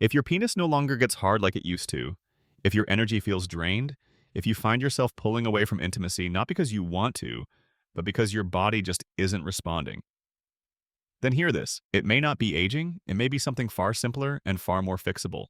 If your penis no longer gets hard like it used to, if your energy feels drained, if you find yourself pulling away from intimacy not because you want to, but because your body just isn't responding, then hear this. It may not be aging, it may be something far simpler and far more fixable.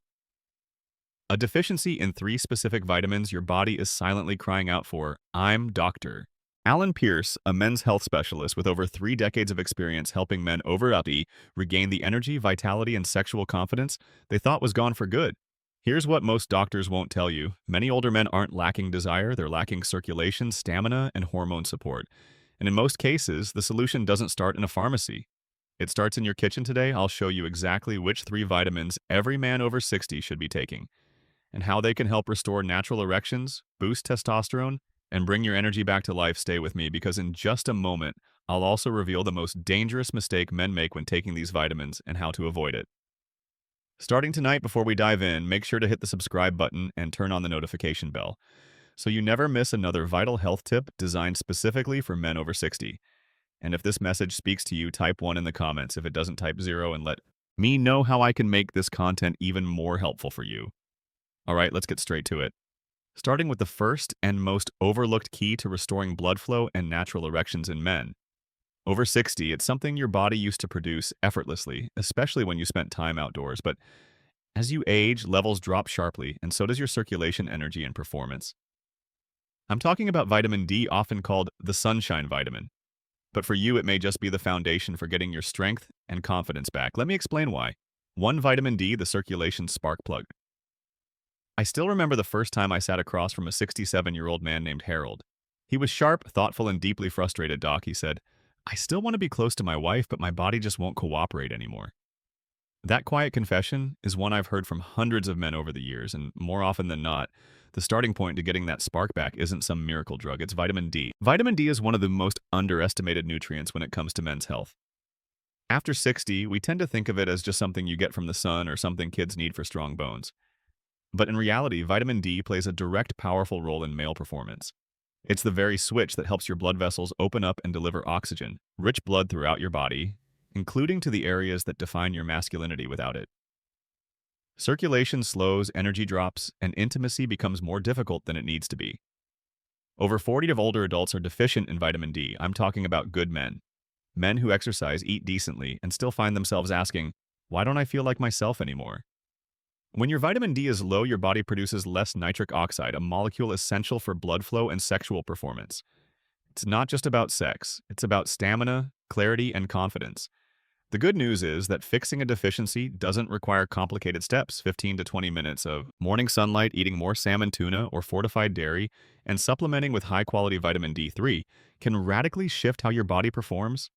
A deficiency in three specific vitamins your body is silently crying out for. I'm Dr. Alan Pierce, a men's health specialist with over 3 decades of experience helping men over 80 regain the energy, vitality, and sexual confidence they thought was gone for good. Here's what most doctors won't tell you. Many older men aren't lacking desire, they're lacking circulation, stamina, and hormone support. And in most cases, the solution doesn't start in a pharmacy. It starts in your kitchen today. I'll show you exactly which 3 vitamins every man over 60 should be taking, and how they can help restore natural erections, boost testosterone, and bring your energy back to life. Stay with me, because in just a moment, I'll also reveal the most dangerous mistake men make when taking these vitamins and how to avoid it. Starting tonight, before we dive in, make sure to hit the subscribe button and turn on the notification bell so you never miss another vital health tip designed specifically for men over 60. And if this message speaks to you, type 1 in the comments. If it doesn't, type 0 and let me know how I can make this content even more helpful for you. All right, let's get straight to it. Starting with the first and most overlooked key to restoring blood flow and natural erections in men. Over 60, it's something your body used to produce effortlessly, especially when you spent time outdoors. But as you age, levels drop sharply, and so does your circulation, energy, and performance. I'm talking about vitamin D, often called the sunshine vitamin. But for you, it may just be the foundation for getting your strength and confidence back. Let me explain why. 1. Vitamin D, the circulation spark plug. I still remember the first time I sat across from a 67-year-old man named Harold. He was sharp, thoughtful, and deeply frustrated. Doc, he said, I still want to be close to my wife, but my body just won't cooperate anymore. That quiet confession is one I've heard from hundreds of men over the years, and more often than not, the starting point to getting that spark back isn't some miracle drug, it's vitamin D. Vitamin D is one of the most underestimated nutrients when it comes to men's health. After 60, we tend to think of it as just something you get from the sun or something kids need for strong bones. But in reality, vitamin D plays a direct, powerful role in male performance. It's the very switch that helps your blood vessels open up and deliver oxygen, rich blood throughout your body, including to the areas that define your masculinity. Without it, circulation slows, energy drops, and intimacy becomes more difficult than it needs to be. Over 40 of older adults are deficient in vitamin D. I'm talking about good men. Men who exercise, eat decently, and still find themselves asking, why don't I feel like myself anymore? When your vitamin D is low, your body produces less nitric oxide, a molecule essential for blood flow and sexual performance. It's not just about sex, it's about stamina, clarity, and confidence. The good news is that fixing a deficiency doesn't require complicated steps. 15 to 20 minutes of morning sunlight, eating more salmon, tuna, or fortified dairy, and supplementing with high-quality vitamin D3 can radically shift how your body performs.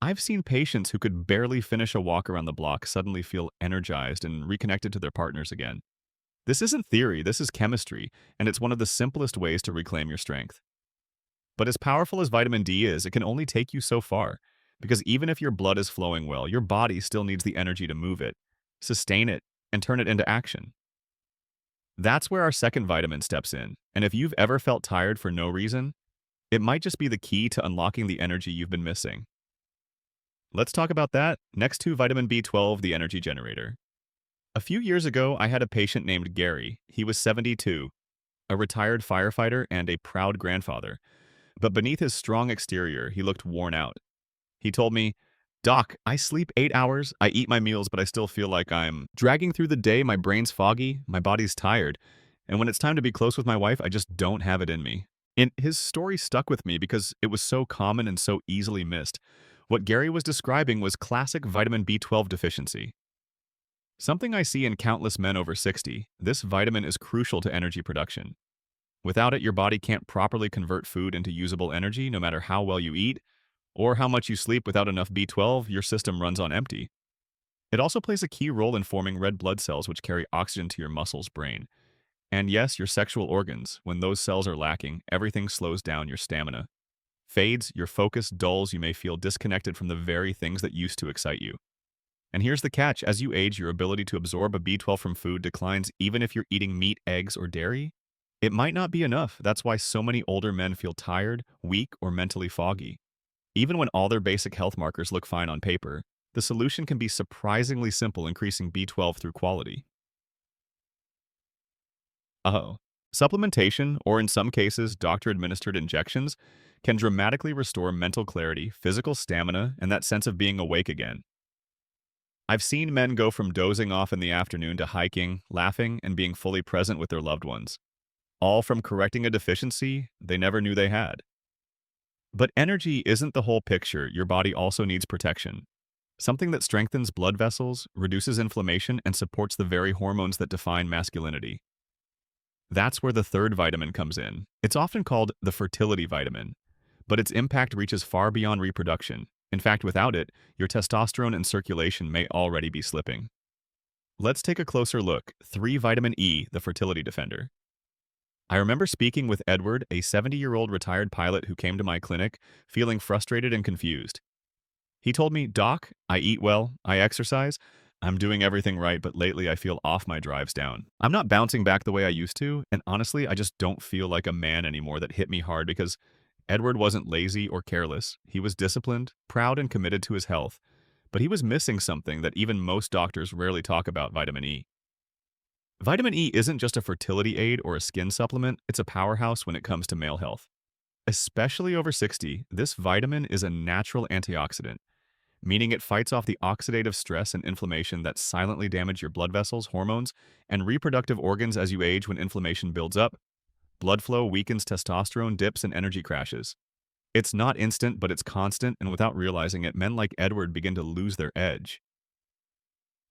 I've seen patients who could barely finish a walk around the block suddenly feel energized and reconnected to their partners again. This isn't theory, this is chemistry, and it's one of the simplest ways to reclaim your strength. But as powerful as vitamin D is, it can only take you so far, because even if your blood is flowing well, your body still needs the energy to move it, sustain it, and turn it into action. That's where our second vitamin steps in, and if you've ever felt tired for no reason, it might just be the key to unlocking the energy you've been missing. Let's talk about that. Next to vitamin B12, the energy generator. A few years ago, I had a patient named Gary. He was 72, a retired firefighter and a proud grandfather. But beneath his strong exterior, he looked worn out. He told me, Doc, I sleep 8 hours, I eat my meals, but I still feel like I'm dragging through the day. My brain's foggy, my body's tired, and when it's time to be close with my wife, I just don't have it in me. And his story stuck with me because it was so common and so easily missed. What Gary was describing was classic vitamin B12 deficiency. Something I see in countless men over 60, this vitamin is crucial to energy production. Without it, your body can't properly convert food into usable energy, no matter how well you eat or how much you sleep. Without enough B12, your system runs on empty. It also plays a key role in forming red blood cells, which carry oxygen to your muscles, brain, and yes, your sexual organs. When those cells are lacking, everything slows down. Your stamina fades, your focus dulls, you may feel disconnected from the very things that used to excite you. And here's the catch, as you age, your ability to absorb a B12 from food declines even if you're eating meat, eggs, or dairy. It might not be enough. That's why so many older men feel tired, weak, or mentally foggy. Even when all their basic health markers look fine on paper, The solution can be surprisingly simple, increasing B12 through quality. Oh. Supplementation, or in some cases, doctor-administered injections, can dramatically restore mental clarity, physical stamina, and that sense of being awake again. I've seen men go from dozing off in the afternoon to hiking, laughing, and being fully present with their loved ones, all from correcting a deficiency they never knew they had. But energy isn't the whole picture. Your body also needs protection. Something that strengthens blood vessels, reduces inflammation, and supports the very hormones that define masculinity. That's where the third vitamin comes in. It's often called the fertility vitamin, but its impact reaches far beyond reproduction. In fact, without it, your testosterone and circulation may already be slipping. Let's take a closer look. 3 Vitamin E, the fertility defender. I remember speaking with Edward, a 70-year-old retired pilot who came to my clinic, feeling frustrated and confused. He told me, "Doc, I eat well, I exercise, I'm doing everything right, but lately I feel off my drives down. I'm not bouncing back the way I used to, and honestly, I just don't feel like a man anymore." That hit me hard because Edward wasn't lazy or careless. He was disciplined, proud, and committed to his health. But he was missing something that even most doctors rarely talk about: vitamin E. Vitamin E isn't just a fertility aid or a skin supplement, it's a powerhouse when it comes to male health. Especially over 60, this vitamin is a natural antioxidant, meaning it fights off the oxidative stress and inflammation that silently damage your blood vessels, hormones, and reproductive organs as you age. When inflammation builds up, blood flow weakens, testosterone dips, and energy crashes. It's not instant, but it's constant, and without realizing it, men like Edward begin to lose their edge.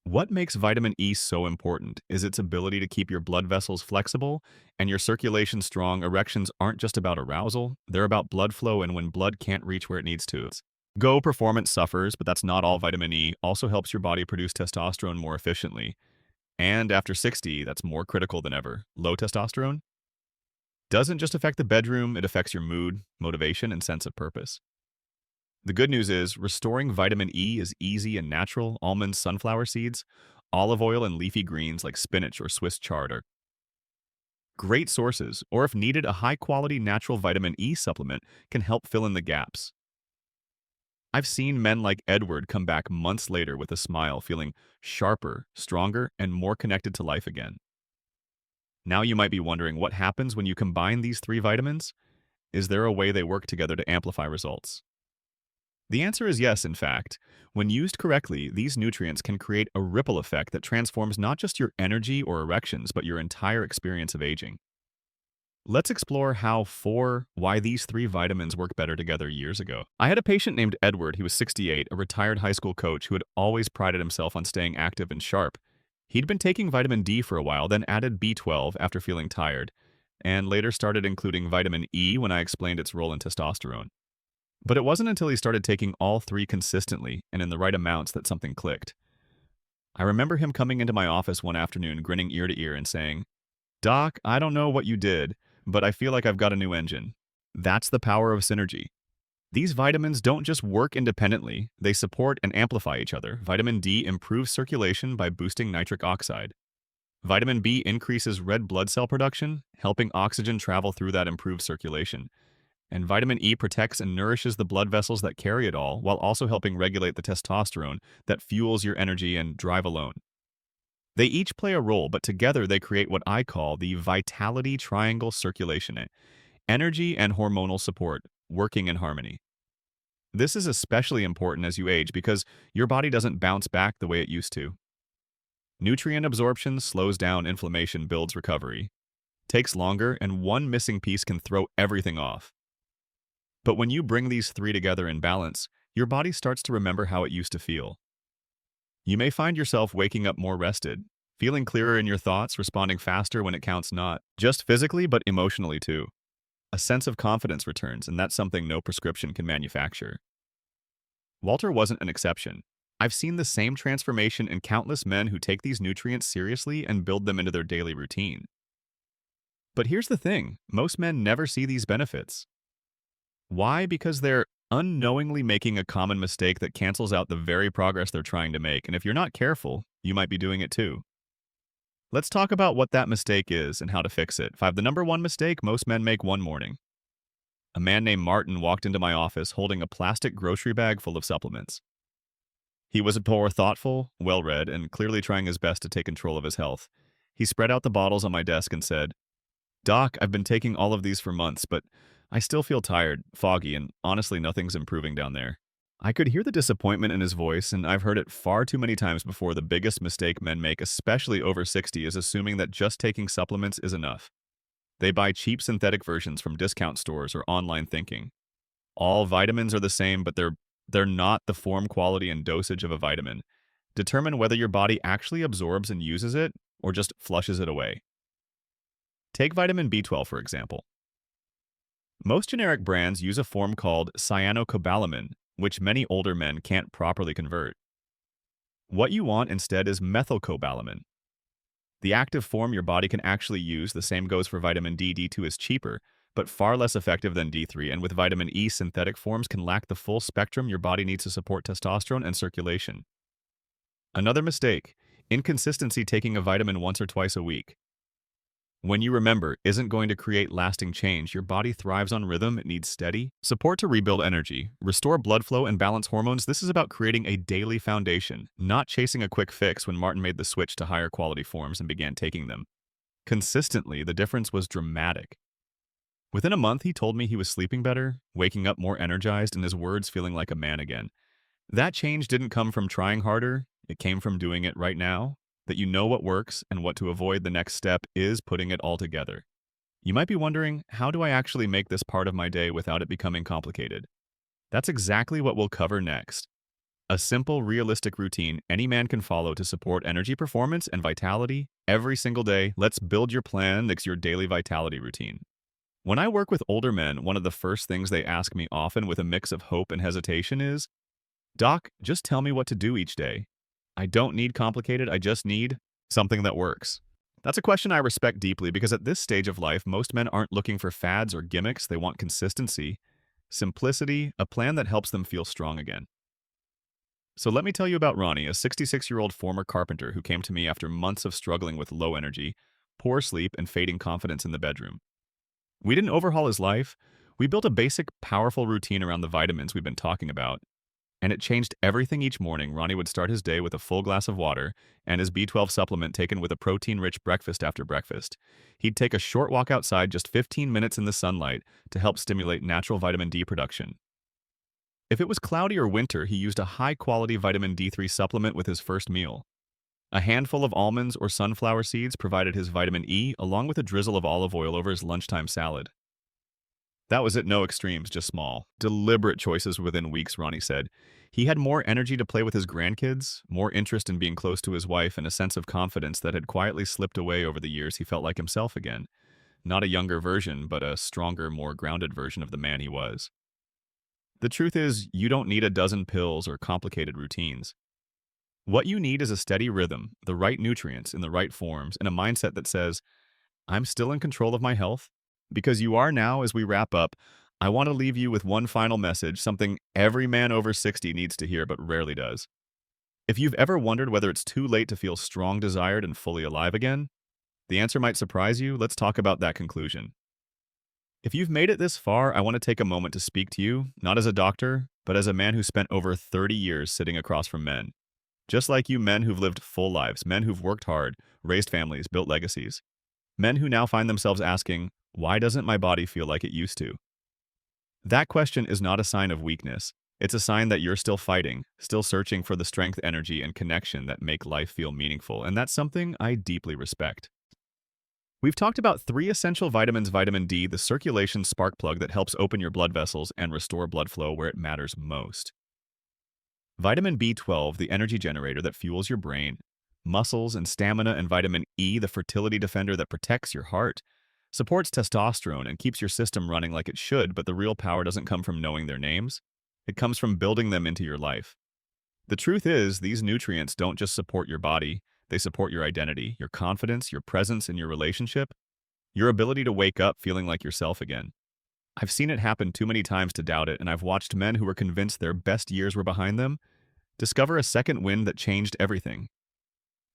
What makes vitamin E so important is its ability to keep your blood vessels flexible and your circulation strong. Erections aren't just about arousal, they're about blood flow, and when blood can't reach where it needs to, go performance suffers. But that's not all. Vitamin E also helps your body produce testosterone more efficiently. And after 60, that's more critical than ever. Low testosterone doesn't just affect the bedroom, it affects your mood, motivation, and sense of purpose. The good news is, restoring vitamin E is easy and natural. Almonds, sunflower seeds, olive oil, and leafy greens like spinach or Swiss chard are great sources, or if needed, a high-quality natural vitamin E supplement can help fill in the gaps. I've seen men like Edward come back months later with a smile, feeling sharper, stronger, and more connected to life again. Now you might be wondering, what happens when you combine these 3 vitamins? Is there a way they work together to amplify results? The answer is yes, in fact. When used correctly, these nutrients can create a ripple effect that transforms not just your energy or erections, but your entire experience of aging. Let's explore why these 3 vitamins work better together years ago. I had a patient named Edward. He was 68, a retired high school coach who had always prided himself on staying active and sharp. He'd been taking vitamin D for a while, then added B12 after feeling tired, and later started including vitamin E when I explained its role in testosterone. But it wasn't until he started taking all 3 consistently and in the right amounts that something clicked. I remember him coming into my office one afternoon, grinning ear to ear and saying, "Doc, I don't know what you did, but I feel like I've got a new engine." That's the power of synergy. These vitamins don't just work independently, they support and amplify each other. Vitamin D improves circulation by boosting nitric oxide. Vitamin B increases red blood cell production, helping oxygen travel through that improved circulation. And vitamin E protects and nourishes the blood vessels that carry it all, while also helping regulate the testosterone that fuels your energy and drive alone. They each play a role, but together they create what I call the vitality triangle: circulation, energy, and hormonal support, working in harmony. This is especially important as you age because your body doesn't bounce back the way it used to. Nutrient absorption slows down, inflammation builds, recovery takes longer, and one missing piece can throw everything off. But when you bring these 3 together in balance, your body starts to remember how it used to feel. You may find yourself waking up more rested, feeling clearer in your thoughts, responding faster when it counts, not just physically but emotionally too. A sense of confidence returns, and that's something no prescription can manufacture. Walter wasn't an exception. I've seen the same transformation in countless men who take these nutrients seriously and build them into their daily routine. But here's the thing, most men never see these benefits. Why? Because they're unknowingly making a common mistake that cancels out the very progress they're trying to make, and if you're not careful, you might be doing it too. Let's talk about what that mistake is and how to fix it. 5. The number 1 mistake most men make one morning. A man named Martin walked into my office holding a plastic grocery bag full of supplements. He was more thoughtful, well-read, and clearly trying his best to take control of his health. He spread out the bottles on my desk and said, "Doc, I've been taking all of these for months, but I still feel tired, foggy, and honestly nothing's improving down there." I could hear the disappointment in his voice, and I've heard it far too many times before. The biggest mistake men make, especially over 60, is assuming that just taking supplements is enough. They buy cheap synthetic versions from discount stores or online thinking. All vitamins are the same, but they're not the form, quality, and dosage of a vitamin. Determine whether your body actually absorbs and uses it or just flushes it away. Take vitamin B12, for example. Most generic brands use a form called cyanocobalamin, which many older men can't properly convert. What you want instead is methylcobalamin. The active form your body can actually use. The same goes for vitamin D. D2 is cheaper, but far less effective than D3, and with vitamin E, synthetic forms can lack the full spectrum your body needs to support testosterone and circulation. Another mistake: inconsistency, taking a vitamin once or twice a week. When you remember, isn't going to create lasting change. Your body thrives on rhythm. It needs steady support to rebuild energy, restore blood flow, and balance hormones. This is about creating a daily foundation, not chasing a quick fix. When Martin made the switch to higher quality forms and began taking them consistently, the difference was dramatic. Within a month, he told me he was sleeping better, waking up more energized, and his words feeling like a man again. That change didn't come from trying harder. It came from doing it right now. That you know what works and what to avoid. The next step is putting it all together. You might be wondering, how do I actually make this part of my day without it becoming complicated? That's exactly what we'll cover next. A simple, realistic routine any man can follow to support energy, performance, and vitality every single day. Let's build your plan next your daily vitality routine. When I work with older men, one of the first things they ask me, often with a mix of hope and hesitation, is, "Doc, just tell me what to do each day. I don't need complicated, I just need something that works." That's a question I respect deeply, because at this stage of life, most men aren't looking for fads or gimmicks. They want consistency, simplicity, a plan that helps them feel strong again. So let me tell you about Ronnie, a 66-year-old former carpenter who came to me after months of struggling with low energy, poor sleep, and fading confidence in the bedroom. We didn't overhaul his life. We built a basic, powerful routine around the vitamins we've been talking about, and it changed everything. Each morning, Ronnie would start his day with a full glass of water and his B12 supplement taken with a protein-rich breakfast after breakfast. He'd take a short walk outside, just 15 minutes in the sunlight, to help stimulate natural vitamin D production. If it was cloudy or winter, he used a high-quality vitamin D3 supplement with his first meal. A handful of almonds or sunflower seeds provided his vitamin E, along with a drizzle of olive oil over his lunchtime salad. That was it, no extremes, just small, deliberate choices. Within weeks, Ronnie said, he had more energy to play with his grandkids, more interest in being close to his wife, and a sense of confidence that had quietly slipped away over the years. He felt like himself again. Not a younger version, but a stronger, more grounded version of the man he was. The truth is, you don't need a dozen pills or complicated routines. What you need is a steady rhythm, the right nutrients in the right forms, and a mindset that says, "I'm still in control of my health." Because you are now. As we wrap up, I want to leave you with one final message, something every man over 60 needs to hear but rarely does. If you've ever wondered whether it's too late to feel strong, desired, and fully alive again, the answer might surprise you. Let's talk about that conclusion. If you've made it this far, I want to take a moment to speak to you, not as a doctor, but as a man who spent over 30 years sitting across from men. Just like you, men who've lived full lives, men who've worked hard, raised families, built legacies. Men who now find themselves asking, why doesn't my body feel like it used to? That question is not a sign of weakness. It's a sign that you're still fighting, still searching for the strength, energy, and connection that make life feel meaningful, and that's something I deeply respect. We've talked about 3 essential vitamins: vitamin D, the circulation spark plug that helps open your blood vessels and restore blood flow where it matters most. Vitamin B12, the energy generator that fuels your brain, muscles, and stamina, and vitamin E, the fertility defender that protects your heart, supports testosterone, and keeps your system running like it should. But the real power doesn't come from knowing their names. It comes from building them into your life. The truth is, these nutrients don't just support your body, they support your identity, your confidence, your presence in your relationship, your ability to wake up feeling like yourself again. I've seen it happen too many times to doubt it, and I've watched men who were convinced their best years were behind them discover a second wind that changed everything.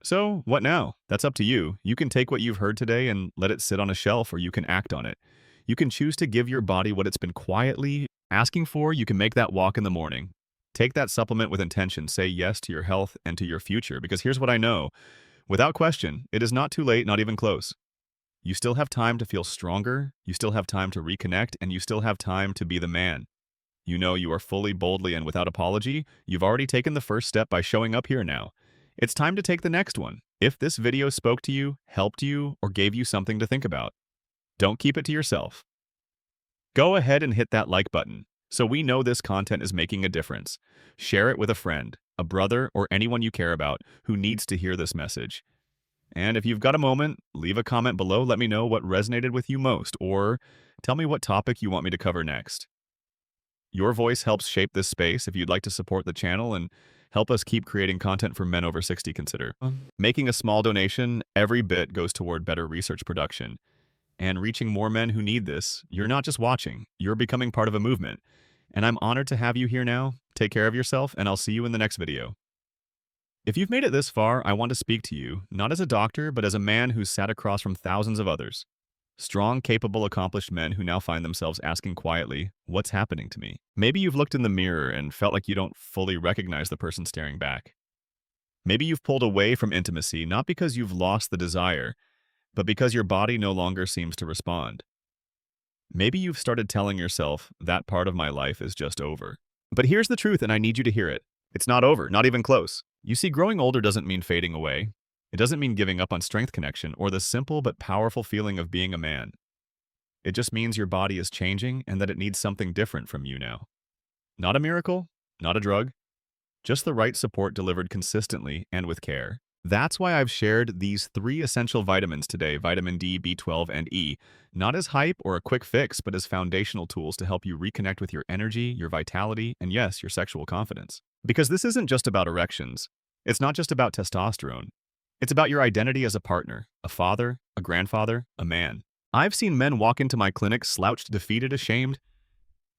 So, what now? That's up to you. You can take what you've heard today and let it sit on a shelf, or you can act on it. You can choose to give your body what it's been quietly asking for. You can make that walk in the morning. Take that supplement with intention. Say yes to your health and to your future, because here's what I know. Without question, it is not too late, not even close. You still have time to feel stronger, you still have time to reconnect, and you still have time to be the man. You know you are fully, boldly, and without apology. You've already taken the first step by showing up here now. It's time to take the next one. If this video spoke to you, helped you, or gave you something to think about, don't keep it to yourself. Go ahead and hit that like button, so we know this content is making a difference. Share it with a friend, a brother, or anyone you care about who needs to hear this message. And if you've got a moment, leave a comment below. Let me know what resonated with you most, or tell me what topic you want me to cover next. Your voice helps shape this space. If you'd like to support the channel and help us keep creating content for men over 60, consider making a small donation. Every bit goes toward better research production and reaching more men who need this. You're not just watching, you're becoming part of a movement. And I'm honored to have you here now. Take care of yourself, and I'll see you in the next video. If you've made it this far, I want to speak to you, not as a doctor, but as a man who's sat across from thousands of others. Strong, capable, accomplished men who now find themselves asking quietly, what's happening to me? Maybe you've looked in the mirror and felt like you don't fully recognize the person staring back. Maybe you've pulled away from intimacy, not because you've lost the desire, but because your body no longer seems to respond. Maybe you've started telling yourself, that part of my life is just over. But here's the truth, and I need you to hear it. It's not over, not even close. You see, growing older doesn't mean fading away. It doesn't mean giving up on strength connection or the simple but powerful feeling of being a man. It just means your body is changing and that it needs something different from you now. Not a miracle, not a drug, just the right support delivered consistently and with care. That's why I've shared these 3 essential vitamins today, vitamin D, B12, and E, not as hype or a quick fix, but as foundational tools to help you reconnect with your energy, your vitality, and yes, your sexual confidence. Because this isn't just about erections. It's not just about testosterone. It's about your identity as a partner, a father, a grandfather, a man. I've seen men walk into my clinic slouched, defeated, ashamed,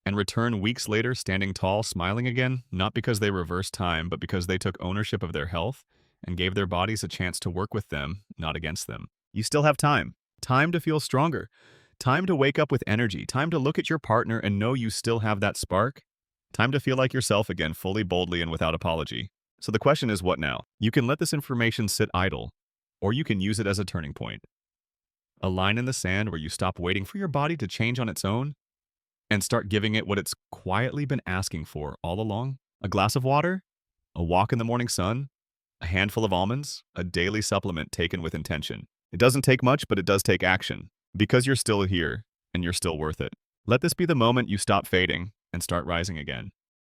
and return weeks later standing tall, smiling again, not because they reversed time, but because they took ownership of their health and gave their bodies a chance to work with them, not against them. You still have time. Time to feel stronger. Time to wake up with energy. Time to look at your partner and know you still have that spark. Time to feel like yourself again, fully, boldly, and without apology. So the question is, what now? You can let this information sit idle, or you can use it as a turning point. A line in the sand where you stop waiting for your body to change on its own and start giving it what it's quietly been asking for all along. A glass of water, a walk in the morning sun, a handful of almonds, a daily supplement taken with intention. It doesn't take much, but it does take action. Because you're still here, and you're still worth it. Let this be the moment you stop fading and start rising again.